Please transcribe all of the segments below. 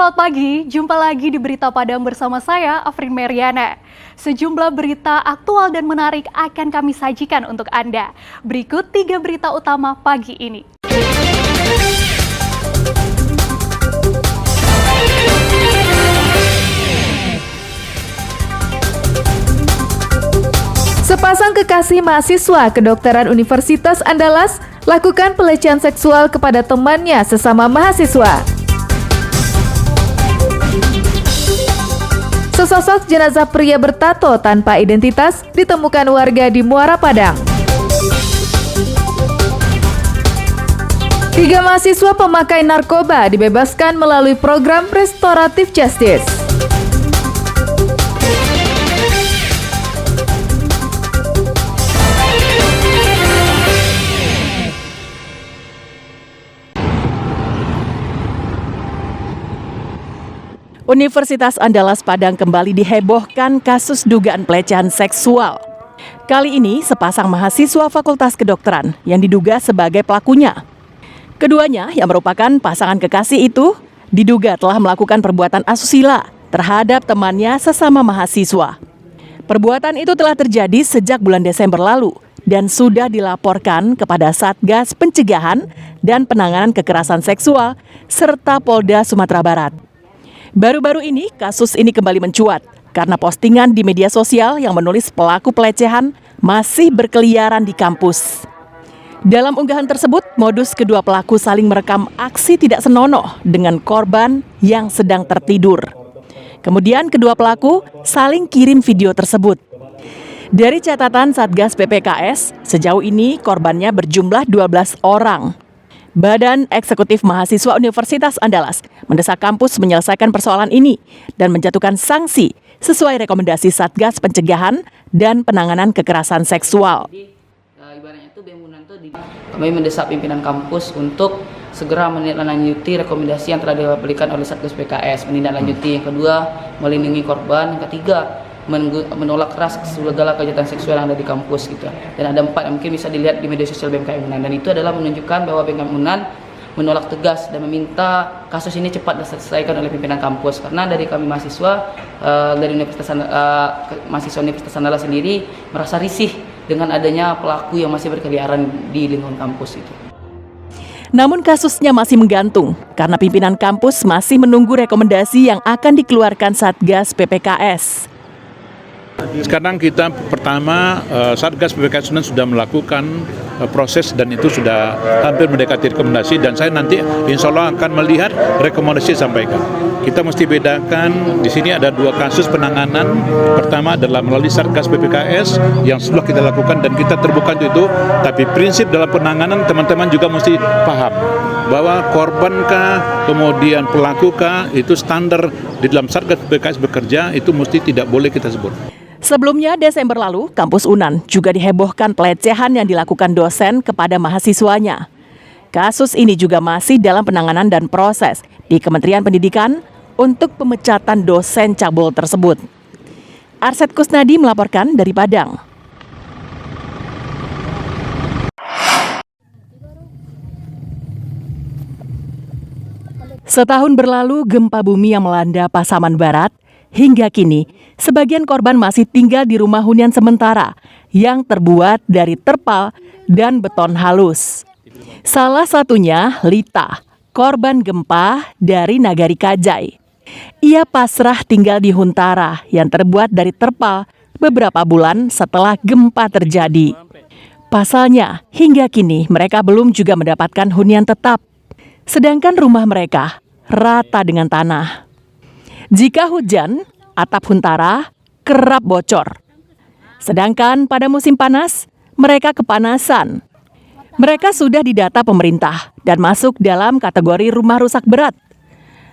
Selamat pagi, jumpa lagi di Berita Padang bersama saya, Afrin Meriana. Sejumlah berita aktual dan menarik akan kami sajikan untuk Anda. Berikut 3 berita utama pagi ini. Sepasang kekasih mahasiswa kedokteran Universitas Andalas lakukan pelecehan seksual kepada temannya sesama mahasiswa. Sesosok jenazah pria bertato tanpa identitas ditemukan warga di Muara Padang. 3 mahasiswa pemakai narkoba dibebaskan melalui program Restoratif Justice. Universitas Andalas Padang kembali dihebohkan kasus dugaan pelecehan seksual. Kali ini sepasang mahasiswa Fakultas Kedokteran yang diduga sebagai pelakunya. Keduanya yang merupakan pasangan kekasih itu diduga telah melakukan perbuatan asusila terhadap temannya sesama mahasiswa. Perbuatan itu telah terjadi sejak bulan Desember lalu dan sudah dilaporkan kepada Satgas Pencegahan dan Penanganan Kekerasan Seksual serta Polda Sumatera Barat. Baru-baru ini, kasus ini kembali mencuat karena postingan di media sosial yang menulis pelaku pelecehan masih berkeliaran di kampus. Dalam unggahan tersebut, modus kedua pelaku saling merekam aksi tidak senonoh dengan korban yang sedang tertidur. Kemudian kedua pelaku saling kirim video tersebut. Dari catatan Satgas PPKS, sejauh ini korbannya berjumlah 12 orang. Badan Eksekutif Mahasiswa Universitas Andalas mendesak kampus menyelesaikan persoalan ini dan menjatuhkan sanksi sesuai rekomendasi Satgas Pencegahan dan Penanganan Kekerasan Seksual. Ibaratnya itu kami mendesak pimpinan kampus untuk segera menindaklanjuti rekomendasi yang telah diberikan oleh Satgas PKS, menindaklanjuti yang kedua, melindungi korban, yang ketiga, menolak keras segala kejahatan seksual yang ada di kampus gitu. Dan ada 4 yang mungkin bisa dilihat di media sosial BMKM Unan, dan itu adalah menunjukkan bahwa BMKM Unan menolak tegas dan meminta kasus ini cepat diselesaikan oleh pimpinan kampus, karena dari kami mahasiswa dari mahasiswa Universitas Andalas sendiri merasa risih dengan adanya pelaku yang masih berkeliaran di lingkungan kampus itu. Namun kasusnya masih menggantung karena pimpinan kampus masih menunggu rekomendasi yang akan dikeluarkan Satgas PPKS. Sekarang kita pertama Satgas PPKS sudah melakukan proses dan itu sudah hampir mendekati rekomendasi, dan saya nanti insya Allah akan melihat rekomendasi disampaikan. Kita mesti bedakan, di sini ada 2 kasus penanganan. Pertama adalah melalui Satgas PPKS yang sudah kita lakukan dan kita terbuka untuk itu, tapi prinsip dalam penanganan teman-teman juga mesti paham bahwa korbankah kemudian pelakukah itu standar di dalam Satgas PPKS bekerja itu mesti tidak boleh kita sebut. Sebelumnya, Desember lalu, kampus Unan juga dihebohkan pelecehan yang dilakukan dosen kepada mahasiswanya. Kasus ini juga masih dalam penanganan dan proses di Kementerian Pendidikan untuk pemecatan dosen cabul tersebut. Arset Kusnadi melaporkan dari Padang. Setahun berlalu, gempa bumi yang melanda Pasaman Barat. Hingga kini, sebagian korban masih tinggal di rumah hunian sementara yang terbuat dari terpal dan beton halus. Salah satunya Lita, korban gempa dari Nagari Kajai. Ia pasrah tinggal di Huntara yang terbuat dari terpal beberapa bulan setelah gempa terjadi. Pasalnya, hingga kini mereka belum juga mendapatkan hunian tetap, sedangkan rumah mereka rata dengan tanah. Jika hujan, atap Huntara kerap bocor. Sedangkan pada musim panas, mereka kepanasan. Mereka sudah didata pemerintah dan masuk dalam kategori rumah rusak berat.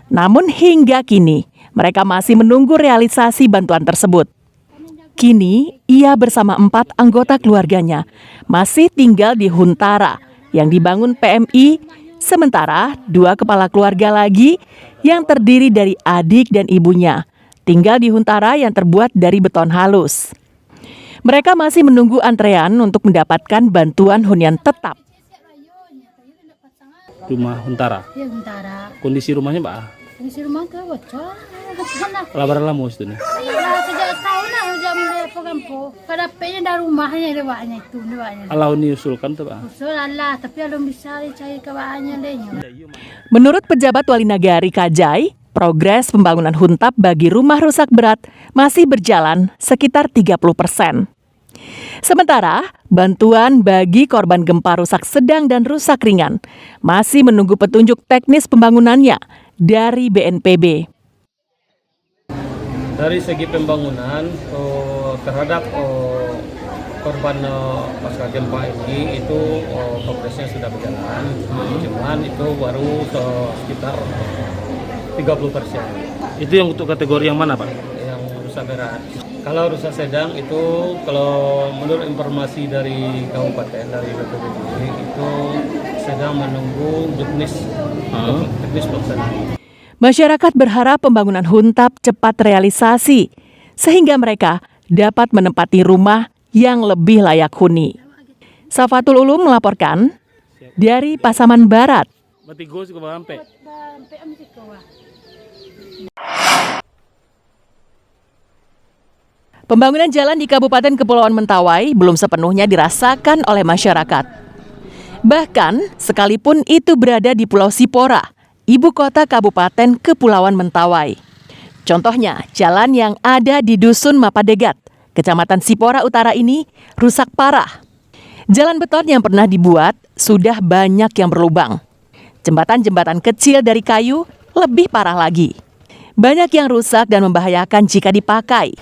Namun hingga kini, mereka masih menunggu realisasi bantuan tersebut. Kini, ia bersama 4 anggota keluarganya masih tinggal di Huntara yang dibangun PMI, sementara 2 kepala keluarga lagi yang terdiri dari adik dan ibunya tinggal di Huntara yang terbuat dari beton halus. Mereka masih menunggu antrean untuk mendapatkan bantuan hunian tetap. Rumah Huntara? Iya, Huntara. Kondisi rumahnya, Mbak? Isi rumah ke bocor. Labaran lama itu nih. Sejak tahun lah sejak mulai pegampo. Kadapnya dari rumahnya lewatnya itu lewatnya. Alau diusulkan tuh Pak. Usul Allah, tapi belum bisa dicari kebahannya dehnya. Menurut pejabat Wali Nagari Kajai, progres pembangunan huntap bagi rumah rusak berat masih berjalan sekitar 30%. Sementara, bantuan bagi korban gempa rusak sedang dan rusak ringan masih menunggu petunjuk teknis pembangunannya dari BNPB. Dari segi pembangunan terhadap korban pasca gempa ini itu progresnya sudah berjalan, cuman itu baru sekitar 30%. Itu yang untuk kategori yang mana Pak? Yang rusak berat. Kalau rusak sedang itu kalau menurut informasi dari kabupaten dari BPBD itu sedang menunggu teknis pelaksanaan. Masyarakat berharap pembangunan huntap cepat realisasi sehingga mereka dapat menempati rumah yang lebih layak huni. Safatul Ulum melaporkan dari Pasaman Barat. Pembangunan jalan di Kabupaten Kepulauan Mentawai belum sepenuhnya dirasakan oleh masyarakat. Bahkan, sekalipun itu berada di Pulau Sipora, ibu kota Kabupaten Kepulauan Mentawai. Contohnya, jalan yang ada di Dusun Mapadegat, Kecamatan Sipora Utara ini rusak parah. Jalan beton yang pernah dibuat sudah banyak yang berlubang. Jembatan-jembatan kecil dari kayu lebih parah lagi. Banyak yang rusak dan membahayakan jika dipakai.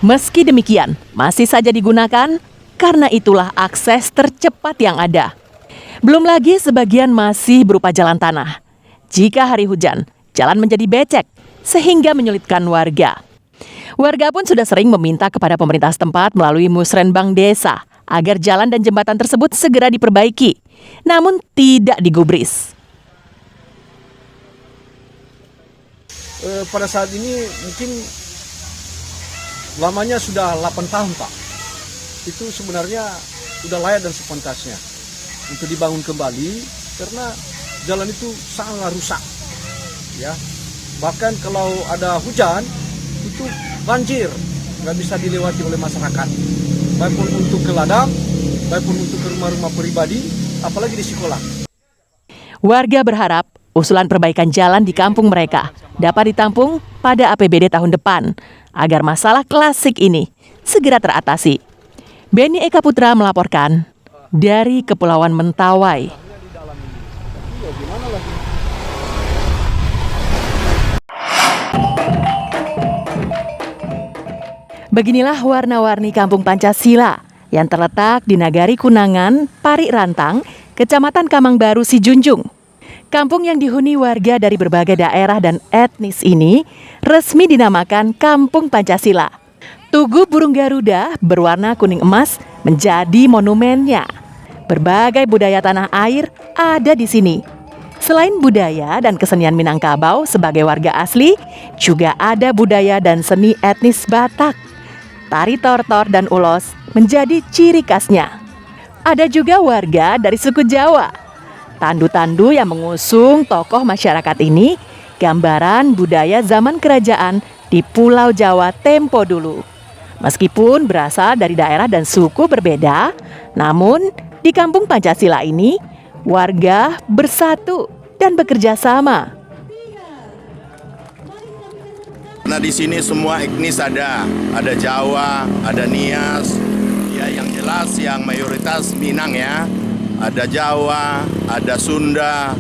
Meski demikian, masih saja digunakan karena itulah akses tercepat yang ada. Belum lagi sebagian masih berupa jalan tanah. Jika hari hujan, jalan menjadi becek sehingga menyulitkan warga. Warga pun sudah sering meminta kepada pemerintah setempat melalui musrenbang desa agar jalan dan jembatan tersebut segera diperbaiki, namun tidak digubris. Pada saat ini mungkin lamanya sudah 8 tahun Pak. Itu sebenarnya sudah layak dan sepantasnya untuk dibangun kembali karena jalan itu sangat rusak. Ya, bahkan kalau ada hujan itu banjir, nggak bisa dilewati oleh masyarakat. Baik pun untuk ke ladang, baik pun untuk ke rumah-rumah pribadi, apalagi di sekolah. Warga berharap usulan perbaikan jalan di kampung mereka dapat ditampung pada APBD tahun depan agar masalah klasik ini segera teratasi. Beni Eka Putra melaporkan dari Kepulauan Mentawai. Beginilah warna-warni Kampung Pancasila yang terletak di Nagari Kunangan, Pari Rantang, Kecamatan Kamang Baru, Sijunjung. Kampung yang dihuni warga dari berbagai daerah dan etnis ini resmi dinamakan Kampung Pancasila. Tugu burung Garuda berwarna kuning emas menjadi monumennya. Berbagai budaya tanah air ada di sini. Selain budaya dan kesenian Minangkabau sebagai warga asli, juga ada budaya dan seni etnis Batak. Tari tortor dan ulos menjadi ciri khasnya. Ada juga warga dari suku Jawa. Tandu-tandu yang mengusung tokoh masyarakat ini gambaran budaya zaman kerajaan di Pulau Jawa tempo dulu. Meskipun berasal dari daerah dan suku berbeda, namun di Kampung Pancasila ini warga bersatu dan bekerja sama. Nah di sini semua etnis ada Jawa, ada Nias, ya yang jelas yang mayoritas Minang ya, ada Jawa, ada Sunda,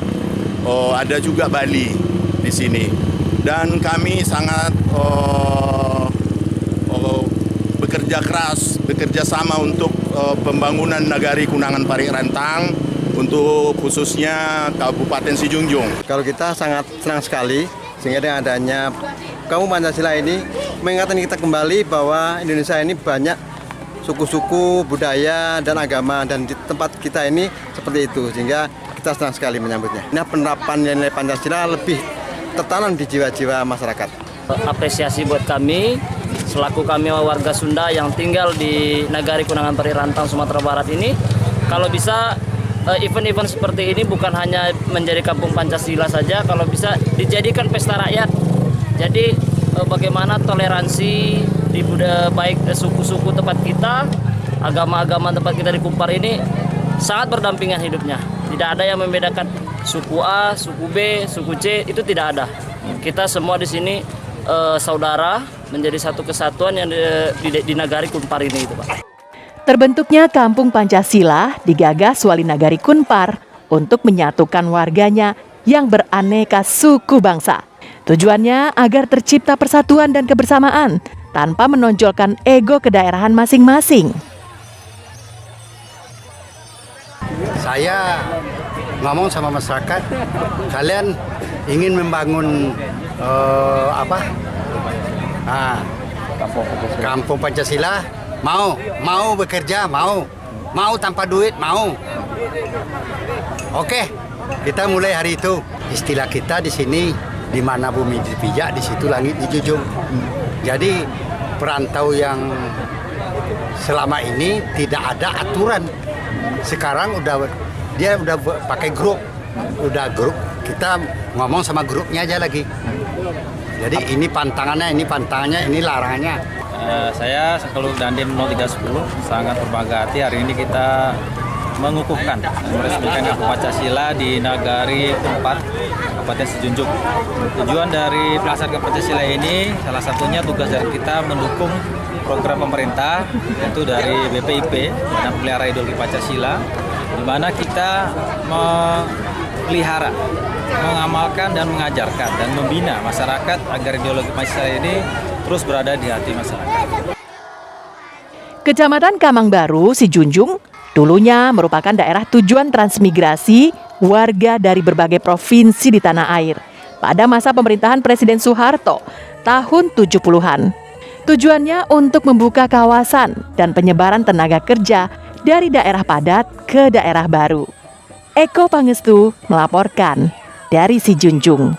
ada juga Bali di sini. Dan kami sangat bekerja keras, bekerja sama untuk pembangunan Nagari Kunangan Pari Rantang untuk khususnya Kabupaten Sijunjung. Kalau kita sangat senang sekali sehingga dengan adanya Kampung Pancasila ini mengingatkan kita kembali bahwa Indonesia ini banyak suku-suku, budaya, dan agama, dan di tempat kita ini seperti itu, sehingga kita senang sekali menyambutnya. Ini penerapan nilai Pancasila lebih tertanam di jiwa-jiwa masyarakat. Apresiasi buat kami, selaku kami warga Sunda yang tinggal di Nagari Kunangan Pari Rantang, Sumatera Barat ini, kalau bisa event-event seperti ini bukan hanya menjadi kampung Pancasila saja, kalau bisa dijadikan pesta rakyat. Jadi bagaimana toleransi di baik suku-suku tempat kita, agama-agama tempat kita di Kumpar ini sangat berdampingan hidupnya. Tidak ada yang membedakan suku A, suku B, suku C, itu tidak ada. Kita semua di sini saudara, menjadi satu kesatuan yang di Nagari Kunpar ini itu, Pak. Terbentuknya Kampung Pancasila digagas Wali Nagari Kunpar untuk menyatukan warganya yang beraneka suku bangsa. Tujuannya agar tercipta persatuan dan kebersamaan tanpa menonjolkan ego kedaerahan masing-masing. Saya ngomong sama masyarakat, kalian ingin membangun Kampung Pancasila, mau bekerja, mau tanpa duit, mau. Oke, kita mulai hari itu. Istilah kita di sini, di mana bumi dipijak, di situ langit dijunjung. Jadi perantau yang selama ini tidak ada aturan. Sekarang dia udah pakai grup, kita ngomong sama grupnya aja lagi. Jadi ini pantangannya, ini larangannya. Saya Sekelur Dandim 0310 sangat berbangga hati hari ini kita mengukuhkan dan meresmikan Kampung Pancasila di Nagari Kunpar, Kabupaten Sijunjung. Tujuan dari pelaksanaan Pancasila ini salah satunya tugas dari kita mendukung program pemerintah, yaitu dari BPIP, Badan Pelihara Ideologi Pancasila, di mana kita memelihara, mengamalkan dan mengajarkan dan membina masyarakat agar ideologi Pancasila ini terus berada di hati masyarakat. Kecamatan Kamangbaru, Sijunjung, dulunya merupakan daerah tujuan transmigrasi warga dari berbagai provinsi di tanah air pada masa pemerintahan Presiden Soeharto tahun 70-an. Tujuannya untuk membuka kawasan dan penyebaran tenaga kerja dari daerah padat ke daerah baru. Eko Pangestu melaporkan dari Sijunjung.